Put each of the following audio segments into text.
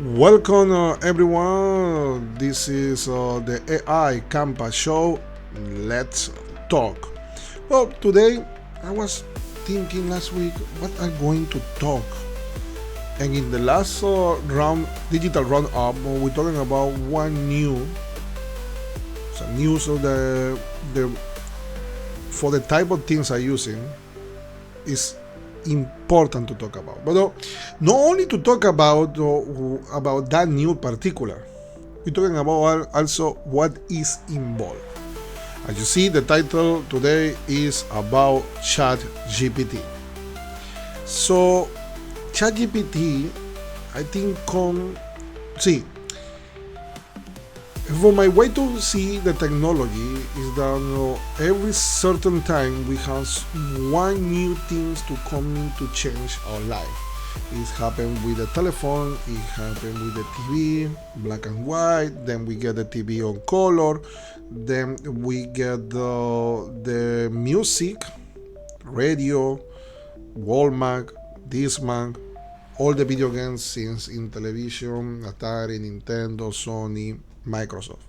Welcome everyone, this is the AI Campa show. Let's talk. Well, today I was thinking last week what I'm going to talk, and in the last digital roundup, we're talking about one news of the for the type of things I'm using is important to talk about. But not only to talk about that new particular, we're talking about also what is involved. As you see, the title today is about ChatGPT. So ChatGPT, I think, for my way to see the technology is that every certain time we have one new things to come in to change our life. It happened with the telephone, it happened with the TV, black and white, then we get the TV on color, then we get the music, radio, Walmart, Discman, all the video games since in television, Atari, Nintendo, Sony, Microsoft.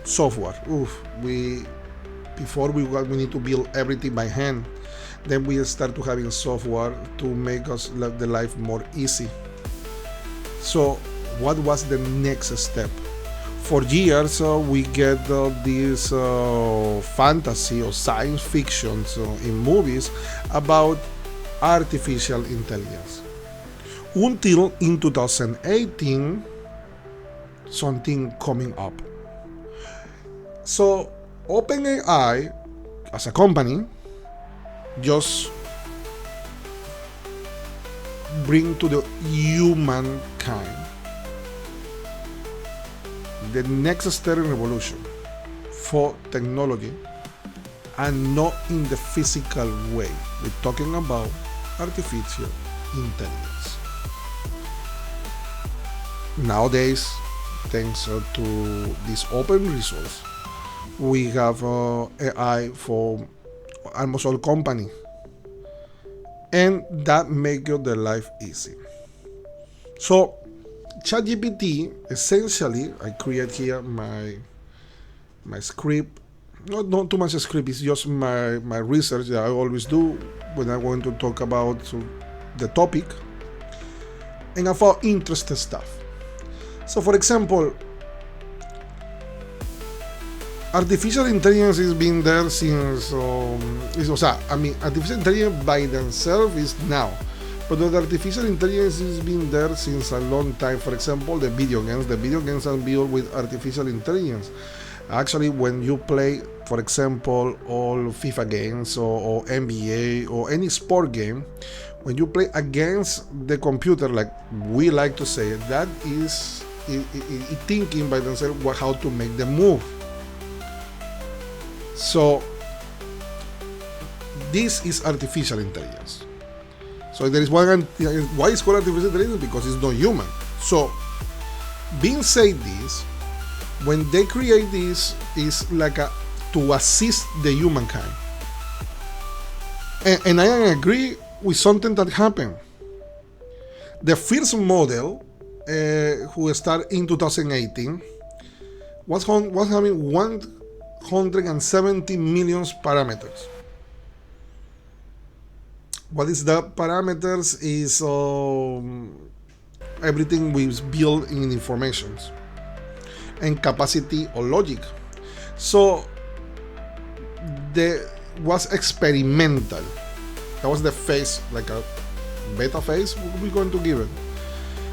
Software. Before we need to build everything by hand. Then we start to having software to make us the life more easy. So what was the next step? For years we get this fantasy or science fiction in movies about artificial intelligence. Until in 2018, something coming up. So OpenAI as a company just bring to the humankind the next step in revolution for technology, and not in the physical way. We're talking about artificial intelligence. Nowadays, thanks to this open resource, we have AI for almost all company, and that makes the life easy. So ChatGPT, essentially, I create here my script. Not too much script, it's just my research that I always do when I want to talk about the topic, and I found interesting stuff. So for example, artificial intelligence has been there since, artificial intelligence by themselves is now, but the artificial intelligence has been there since a long time. For example, the video games are built with artificial intelligence. Actually, when you play, for example, all FIFA games or NBA or any sport game, when you play against the computer, like we like to say, that is thinking by themselves how to make the move. So this is artificial intelligence. So there is one. Why it's called artificial intelligence? Because it's not human. So being said this, when they create this, is like to assist the humankind. And I agree with something that happened. The first model, who started in 2018, was having 170 million parameters. What is the parameters is everything we build in informations and capacity or logic. So was experimental. That was the phase, like a beta phase we're going to give it.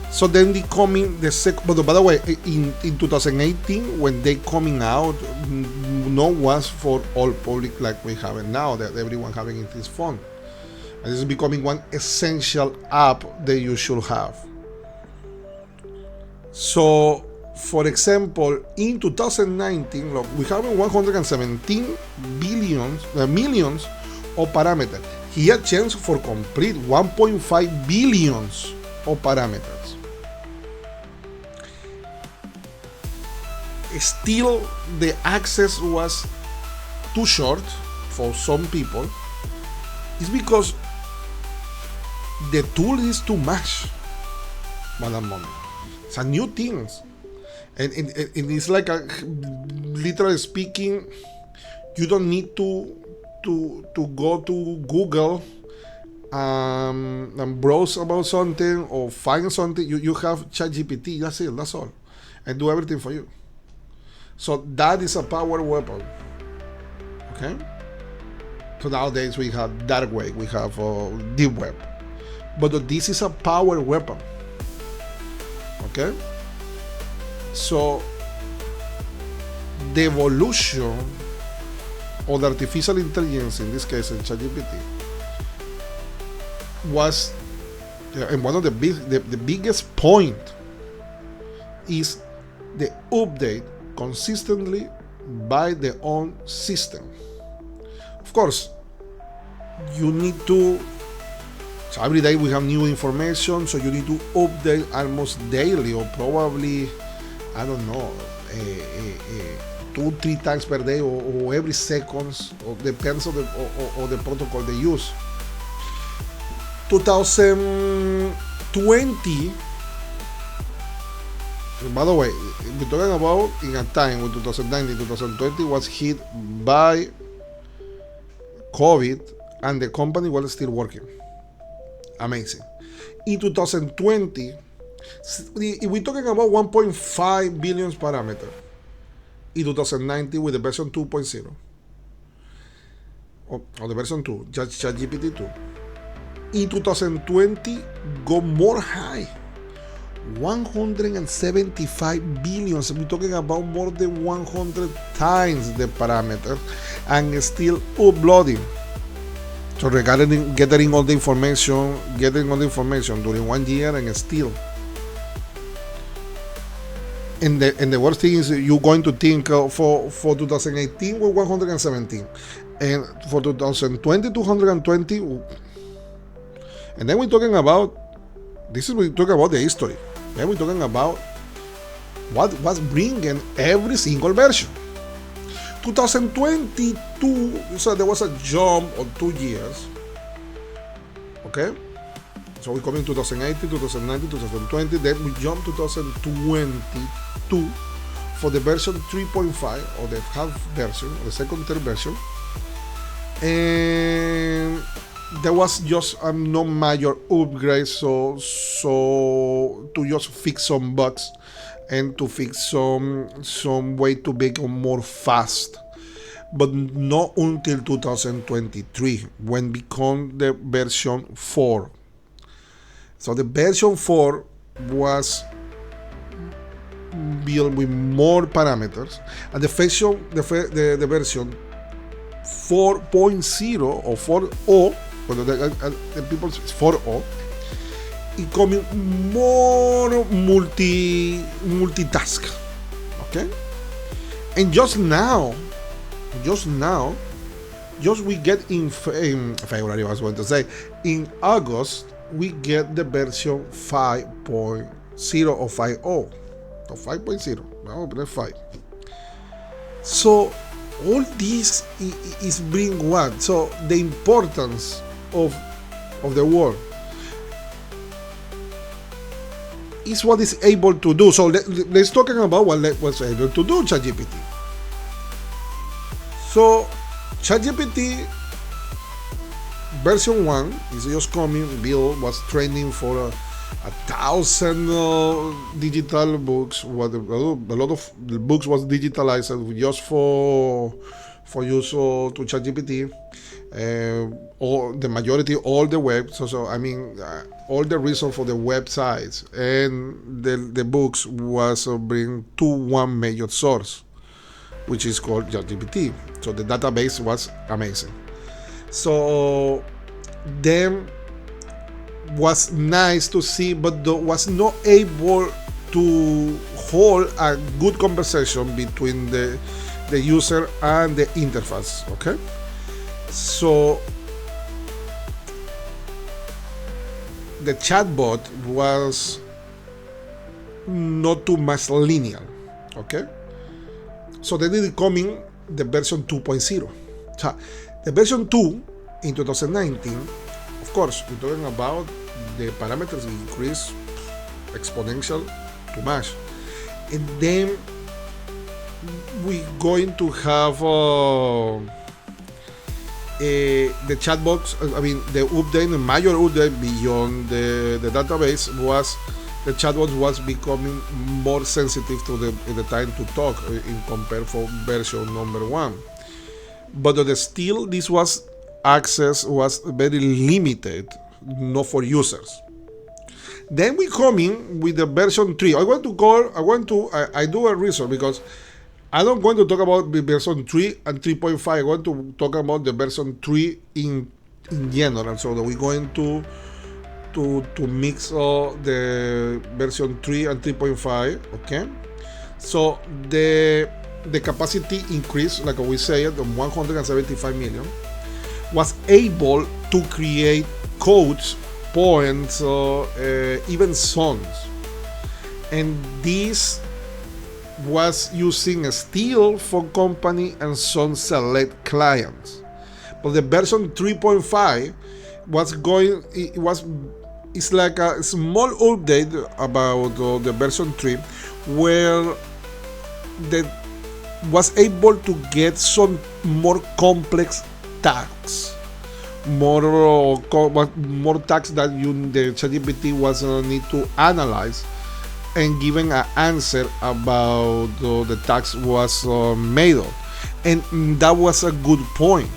So then they coming the second. But by the way, in 2018, when they coming out, no was for all public like we have it now, that everyone having in his phone. And this is becoming one essential app that you should have. So, for example, in 2019, look, we have 117 millions of parameters. Here, chance for complete 1.5 billions of parameters. Still, the access was too short for some people. It's because the tool is too much. Madam Mommy. It's a new things. And it's like literally speaking, you don't need to go to Google and browse about something or find something. You have ChatGPT, that's it, that's all. And do everything for you. So that is a power weapon. Okay? So nowadays we have dark web, we have deep web. But this is a power weapon. Okay? So the evolution of the artificial intelligence, in this case in ChatGPT, was, and one of the biggest point is the update consistently by the own system. Of course, you need to, so every day we have new information, so you need to update almost daily, or probably, I don't know, 2-3 times per day, or every seconds, or depends on the protocol they use. 2020, by the way, we're talking about in a time when 2019, 2020 was hit by COVID and the company was still working. Amazing. In 2020, we're talking about 1.5 billion parameters. In 2019 with the version 2.0 or the version 2, ChatGPT 2. In 2020 go more high, 175 billion. We're talking about more than 100 times the parameter, and still uploading. So regarding getting all the information during 1 year, and still. And the worst thing is, you're going to think for 2018 with 117, and for 2020 220, and then we're talking about we're talking about the history. Then we're talking about what was bringing every single version. 2022, so there was a jump of 2 years. Okay. So we come in 2018, 2019, 2020, then we jump to 2022 for the version 3.5, or the half version, or the second, third version. And there was just no major upgrade, so to just fix some bugs and to fix some way to make it more fast. But not until 2023, when become the version 4. So the version 4 was built with more parameters, and the version 4.0 or 4.0, the people say 4.0, it coming more multitask. Okay, and just we get in February, I was going to say, in August, we get the version 5.0 or 5.0 or 5.0. No, but 5. So all this is bring what? So the importance of the word is what is able to do. So let's talk about what was able to do ChatGPT. So ChatGPT version 1 is just coming. Bill was training for 1,000 digital books. What a lot of the books was digitalized just for use to ChatGPT. Or the majority, all the web. So I mean, all the reason for the websites and the books was bring to one major source, which is called ChatGPT. So the database was amazing. So then was nice to see, but was not able to hold a good conversation between the user and the interface. Okay, so the chatbot was not too much linear. Okay, so they did coming the version 2.0. So the version 2 in 2019, of course, we're talking about the parameters increase exponential too much. And then we're going to have the chatbots. I mean, the update, the major update beyond the database was the chatbot was becoming more sensitive to the time to talk in compared for version number 1. But still, this was access was very limited, not for users. Then we come in with the version 3. I do a research because I'm not going to talk about the version 3 and 3.5. I want to talk about the version 3 in general. So that we're going to mix the version 3 and 3.5. Okay. So the capacity increase, like we said, from 175 million, was able to create codes, poems, even songs. And this was using a steel for company and some select clients. But the version 3.5 it's like a small update about the version 3 where the was able to get some more complex tags, more tags that the ChatGPT was need to analyze and giving an answer about the tags was made of. And that was a good point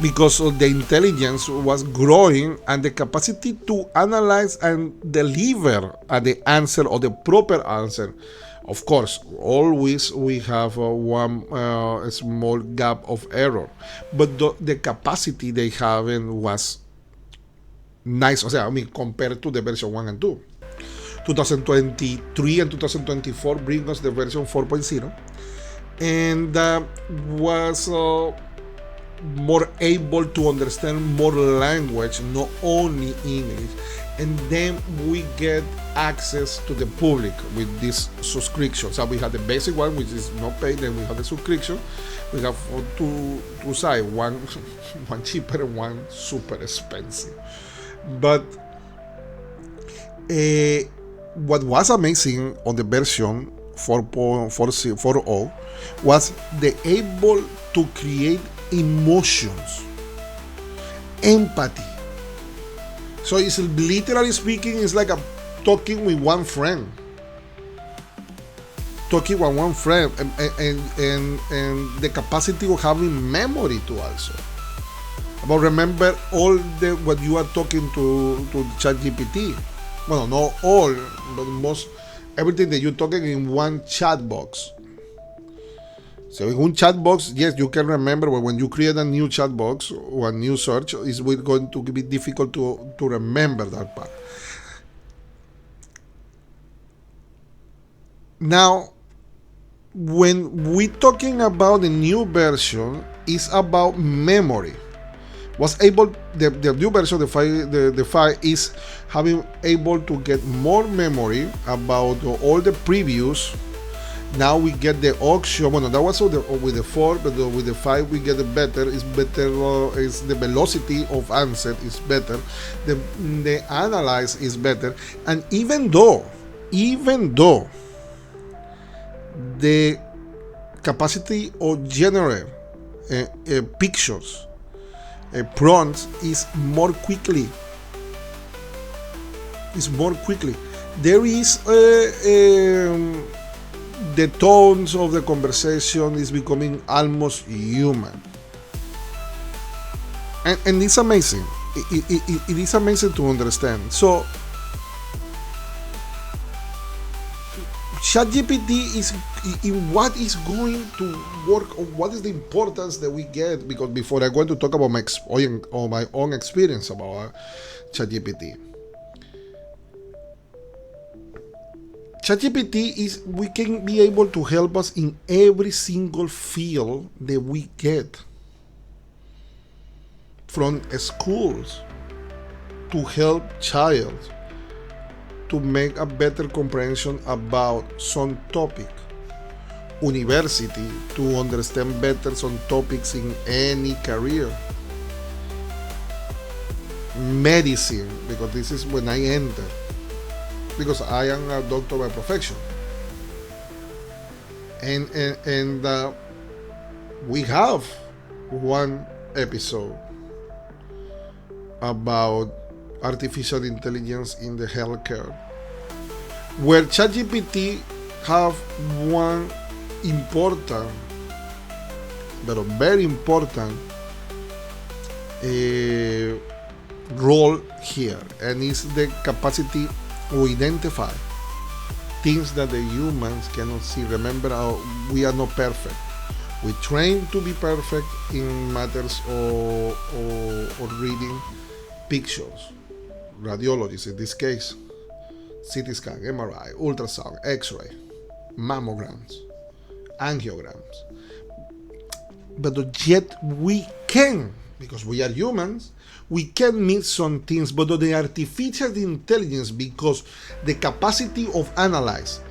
because the intelligence was growing and the capacity to analyze and deliver the answer or the proper answer. Of course, always we have one small gap of error, but the capacity they have was nice. I mean, compared to the version 1 and 2. 2023 and 2024 bring us the version 4.0, and was more able to understand more language, not only English. And then we get access to the public with this subscription. So we have the basic one, which is not paid, then we have the subscription. We have two sides, one cheaper and one super expensive. But what was amazing on the version 4.40 was the able to create emotions, empathy. So it's literally speaking, it's like talking with one friend. And the capacity of having memory to also. But remember all what you are talking to ChatGPT. Well, not all, but most everything that you're talking in one chat box. So in one chat box, yes, you can remember, but when you create a new chat box or a new search, it's going to be difficult to remember that part. Now, when we're talking about the new version, it's about memory. The new version, the 5 is having able to get more memory about all the previous. Now we get the auction. Well, that was with the 4, but with the 5 we get it better. It's better. Is the velocity of answer is better. The analyze is better. And even though the capacity of generate pictures, prompts is more quickly. There is the tones of the conversation is becoming almost human, and it's amazing. It is amazing to understand. So ChatGPT is in what is going to work, or what is the importance that we get, because before I'm going to talk about my own experience about ChatGPT. ChatGPT is, we can be able to help us in every single field that we get, from schools to help child to make a better comprehension about some topic, university to understand better some topics in any career, medicine, because this is when I enter, because I am a doctor by profession, and we have one episode about artificial intelligence in the healthcare, where ChatGPT have one important, but a very important role here, and it's the capacity to identify things that the humans cannot see. Remember, we are not perfect. We train to be perfect in matters of reading pictures, radiologists in this case, CT scan, MRI, ultrasound, X-ray, mammograms, angiograms. But yet we can, because we are humans, we can miss some things. But the artificial intelligence, because the capacity of analyze,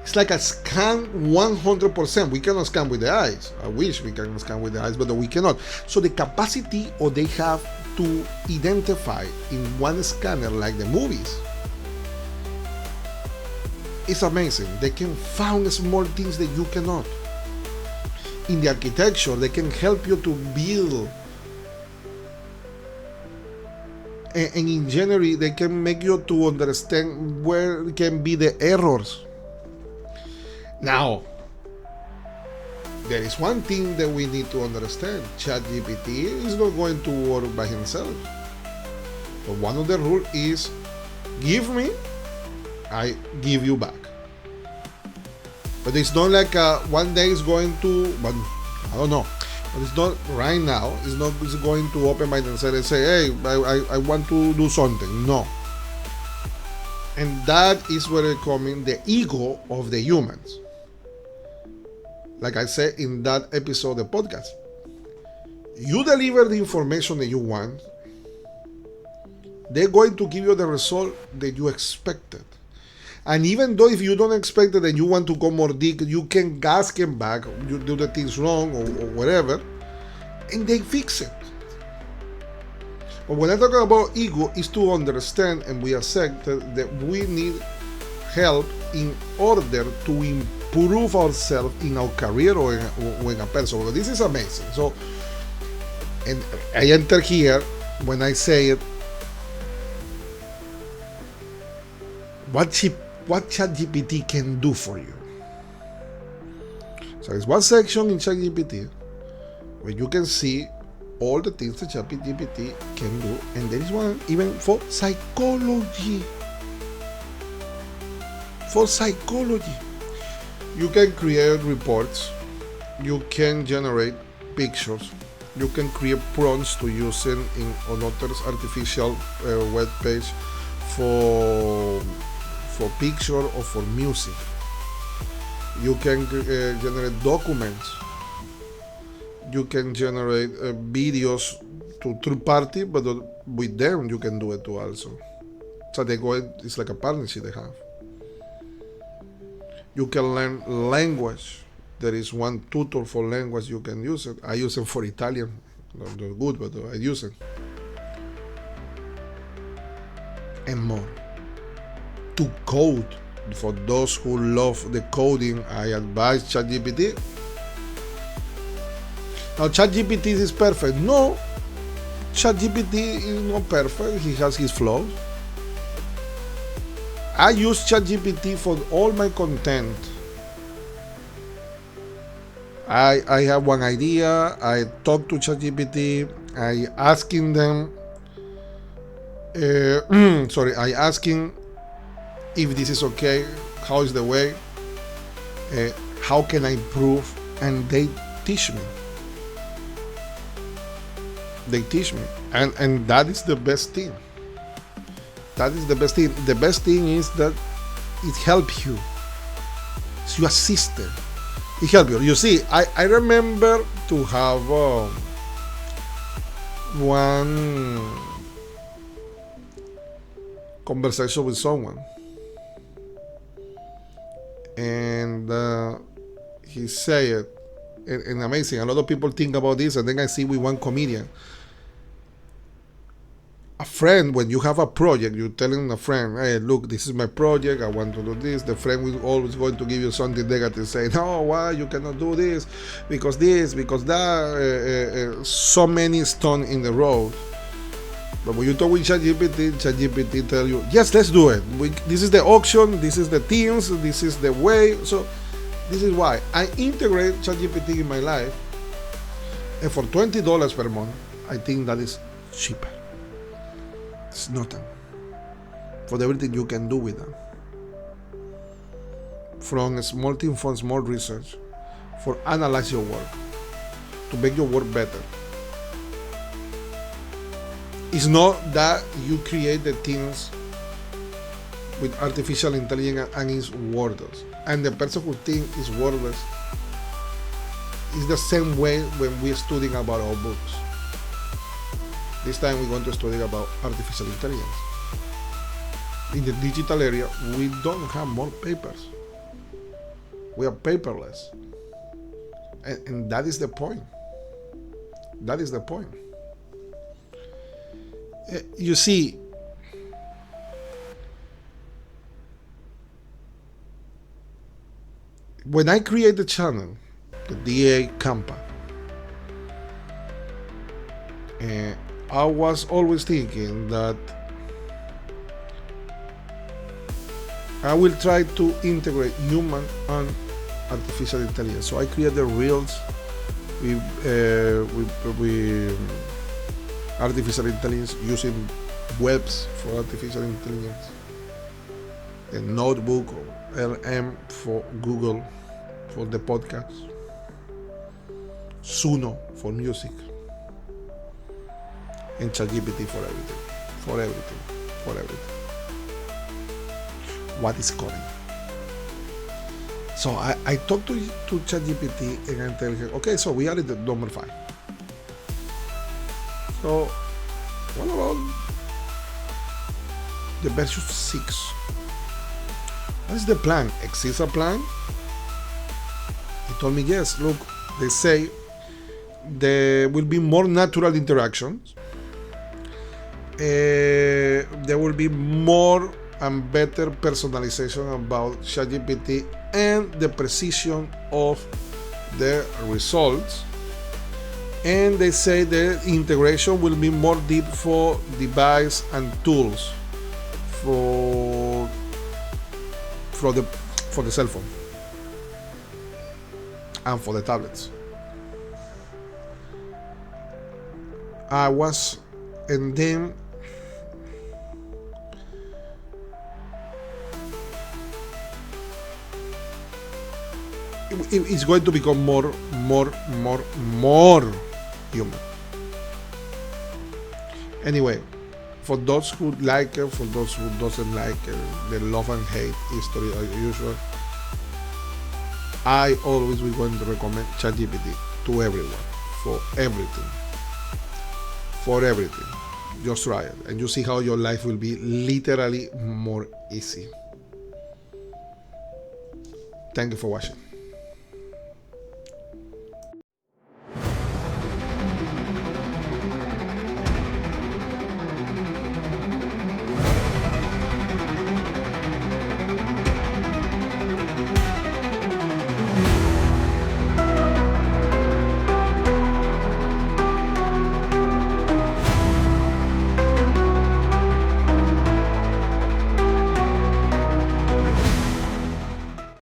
it's like a scan 100%. We cannot scan with the eyes. I wish we can scan with the eyes, but we cannot. So the capacity or they have to identify in one scanner, like the movies, it's amazing. They can find small things that you cannot. In the architecture, they can help you to build. And in general, they can make you to understand where can be the errors. Now, there is one thing that we need to understand. ChatGPT is not going to work by himself. But one of the rules is, give me, I give you back. But it's not like one day it's going to, but I don't know. But it's not right now. It's not going to open by themselves and say, hey, I want to do something. No. And that is where it comes in the ego of the humans. Like I said in that episode of the podcast, you deliver the information that you want, they're going to give you the result that you expected. And even though if you don't expect it and you want to go more deep, you can ask them back, you do the things wrong or whatever, and they fix it. But when I talk about ego, is to understand and we accept that we need help in order to improve ourselves in our career or in a person. Well, this is amazing. So, and I enter here when I say it, what ChatGPT can do for you. So there's one section in ChatGPT where you can see all the things that ChatGPT can do, and there is one even for psychology. For psychology, you can create reports, you can generate pictures, you can create prompts to use it in another artificial web page for picture or for music. You can generate documents. You can generate videos to third party, but with them you can do it too also. So they go. It's like a partnership they have. You can learn language. There is one tutor for language. You can use it. I use it for Italian. Not good, but I use it. And more. To code, for those who love the coding, I advise ChatGPT. Now, ChatGPT is perfect. No, ChatGPT is not perfect. He has his flaws. I use ChatGPT for all my content. I have one idea. I talk to ChatGPT. I asking them. I asking if this is okay, how is the way, how can I improve, and they teach me. They teach me, and that is the best thing. That is the best thing. The best thing is that it helps you. It's your assistant. It helps you. You see, I remember to have one conversation with someone. And he said it, and amazing. A lot of people think about this, and then I see with one comedian. a friend, when you have a project, you're telling a friend, hey, look, this is my project, I want to do this. The friend will always going to give you something negative, say, no, why you cannot do this, because that, so many stones in the road. But when you talk with ChatGPT tell you, yes, let's do it. This is the auction, this is the teams, this is the way. So this is why I integrate ChatGPT in my life, and for $20 per month, I think that is cheaper. It's nothing for everything you can do with them. From small team, from small research, for analyze your work, to make your work better. It's not that you create the teams with artificial intelligence and it's worthless. And the person who thinks is worthless is the same way when we're studying about our books. This time we're going to study about artificial intelligence. In the digital area, we don't have more papers. We are paperless. And that is the point. That is the point. You see, when I create the channel, the DA Campa, I was always thinking that I will try to integrate human and artificial intelligence. So I created reels with artificial intelligence, using webs for artificial intelligence, the notebook or LM for Google for the podcast, Suno for music, and ChatGPT for everything. What is coming? So I talk to ChatGPT and I tell him, okay, so we are at the number 5. So what about the version 6? What is the plan? Exists a plan? He told me yes. Look, they say there will be more natural interactions. There will be more and better personalization about ChatGPT and the precision of the results. And they say the integration will be more deep for device and tools for the cell phone and for the tablets. And then it's going to become more human. Anyway, for those who like it, for those who doesn't like it, the love and hate history as usual, I always will going to recommend ChatGPT to everyone for everything. Just try it and you see how your life will be literally more easy. Thank you for watching.